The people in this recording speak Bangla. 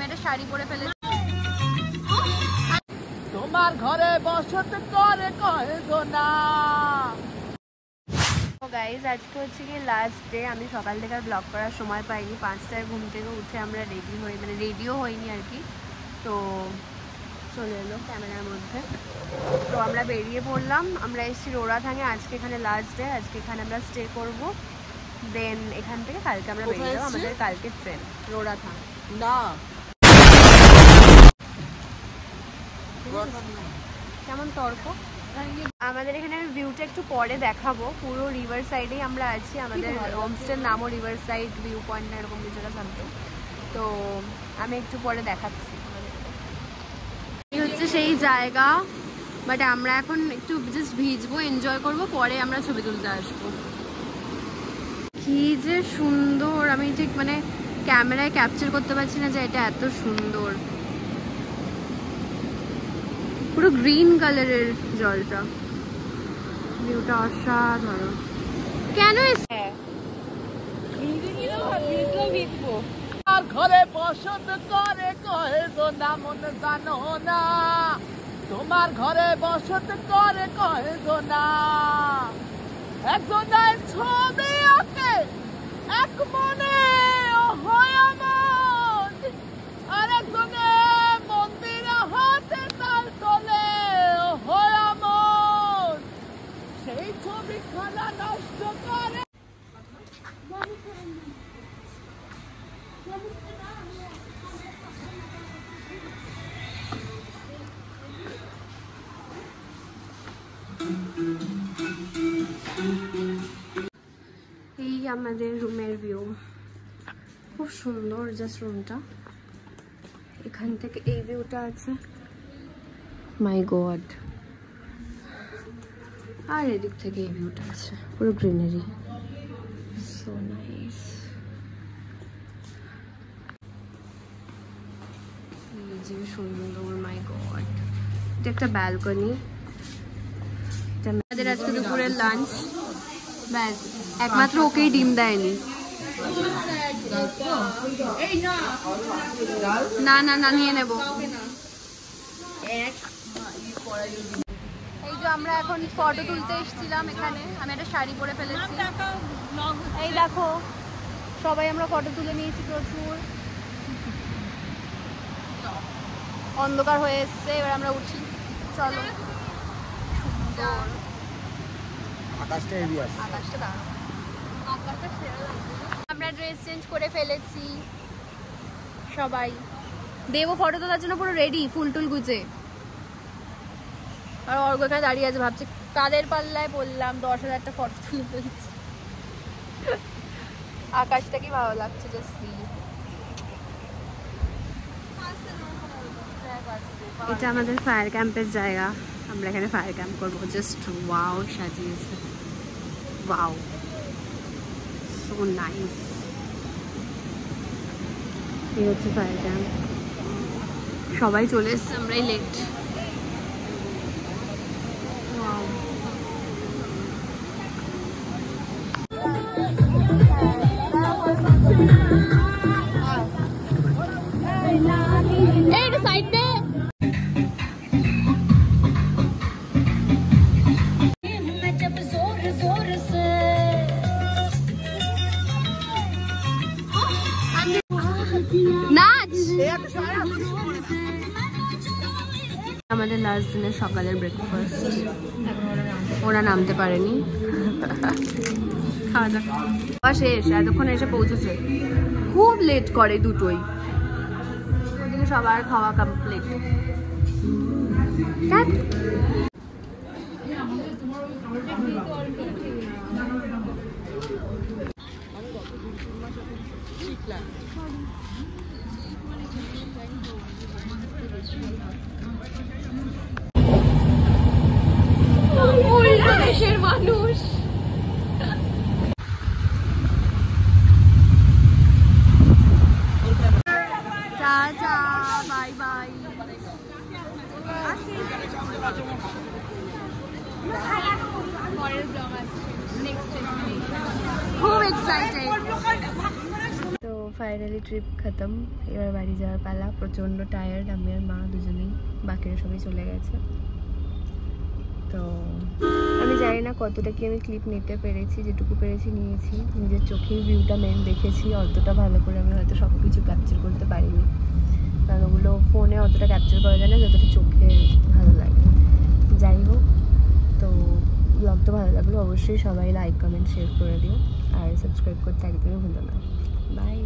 আমি একটা শাড়ি পরে ফেলেছি। তোমার ঘরে বসত করে কয়জনা। গাইজ আজকে হচ্ছে কি লাস্ট ডে। আমি সকাল থেকে আর ব্লগ করার সময় পাইনি। 5টায় ঘুম থেকে উঠে আমরা রেডি হই, মানে রেডিও হইনি আর কি। তো চলে এলো ক্যামেরার মধ্যে। তো আমরা বেরিয়ে পড়লাম। আমরা এসেছি রোড়াথাঙে। আজকে এখানে লাস্ট ডে, আজকে এখানে আমরা স্টে করবো। দেন এখান থেকে কালকে আমরা বেরিয়ে যাবো। আমাদের কালকে ট্রেন রোড়াথাং। না কেমন তর্ক। আমাদের এখানে ভিউটা একটু পরে দেখাবো। পুরো রিভার সাইডেই আমরা আছি। আমাদের হোমস্টের নামও রিভার সাইড ভিউ পয়েন্ট না এরকম কিছুটা সামথিং। তো আমি একটু পরে দেখাচ্ছি। এই হচ্ছে সেই জায়গা, বাট আমরা এখন একটু জাস্ট ভিজবো, এনজয় করবো, পরে আমরা ছবি তুলতে আসবো। কি যে সুন্দর, আমি ঠিক মানে ক্যামেরায় ক্যাপচার করতে পারছি না যে এটা এত সুন্দর। পুরো গ্রিন কালারের জলটা, ভিউটা অসাধারণ। কেন ঘরে বসত করে কয়জনা মন জানো না। তোমার ঘরে বসত করে কয়জনা। একজনের ছবি আঁকে এক মনে হয় আমার, আর একজনে মন্দির হাতে তার তোলে হয় আমার। সেই ছবি খানা নষ্ট করে। এই আমাদের রুমের ভিউ, খুব সুন্দর জাস্ট রুমটা। এখান থেকে এই ভিউটা আছে, মাই গড। আর এদিক থেকে এই ভিউটা আছে, পুরো গ্রিনারি, সো নাইস। এই যে সুন্দর, মাই গড। এটা একটা ব্যালকনি। আমাদের আজকে দুপুরের লাঞ্চ। ব্যাস, একমাত্র ওকেই ডিম দেয়নি। না না না, নিয়ে নেব। এই যে আমরা এখন ফটো তুলতে এসেছিলাম এখানে। আমি একটা শাড়ি পরে ফেলেছি। এই দেখো সবাই আমরা ফটো তুলে নিয়েছি। প্রচুর অন্ধকার হয়ে এসছে, এবার আমরা উঠি। চলো। সুন্দর আকাশটা দারুণ। আমরা ড্রেস চেঞ্জ করে ফেলেছি সবাই। দেবো ফটো তোলার জন্য পুরো রেডি, ফুল টুল গুজে। আর অর্ঘ্য এখানে দাঁড়িয়ে আছে, ভাবছি কাদের পাল্লায় বললাম 10,000টা ফটো তুলে ফেলছি। আকাশটা কি ভালো লাগছে, জাস্ট সি। এটা আমাদের ফায়ার ক্যাম্পের জায়গা। আমরা এখানে ফায়ার ক্যাম্প করবো। জাস্ট ওয়াও সাজিয়েছে, ওয়াও, সো নাইস। এই হচ্ছে ফায়ার ক্যাম্প। সবাই চলে এসছে, আমরাই লেট। এইটা সাইড দে। আমাদের লাস্ট দিনের সকালের ব্রেকফাস্ট। ওরা নামতে পারেনি, খাওয়া দাওয়া শেষ, এতক্ষণ এসে পৌঁছেছে। খুব লেট করে দুটোই। ওদিকে সবার খাওয়া কমপ্লিট। দেশের মানুষ। Tata, bye bye. খুব এক্সাইটেড। তো ফাইনালি ট্রিপ খতম, এবার বাড়ি যাওয়ার পালা। প্রচণ্ড টায়ার্ড, আমি আর মা দুজনেই, বাকিরা সবাই চলে গেছে। তো আমি জানি না কতটা কি আমি ক্লিপ নিতে পেরেছি, যেটুকু পেরেছি নিয়েছি। নিজের চোখেই ভিউটা মেন দেখেছি, অতটা ভালো করে আমি হয়তো সব কিছু ক্যাপচার করতে পারিনি, কারণ ওগুলো ফোনে অতটা ক্যাপচার করা যায় না যতটা চোখে ভালো লাগে। যাই হোক, তো ব্লগটা ভালো লাগলো অবশ্যই সবাই লাইক কমেন্ট শেয়ার করে দিও, আর সাবস্ক্রাইব করতে একদমই ভুলো না। বাই।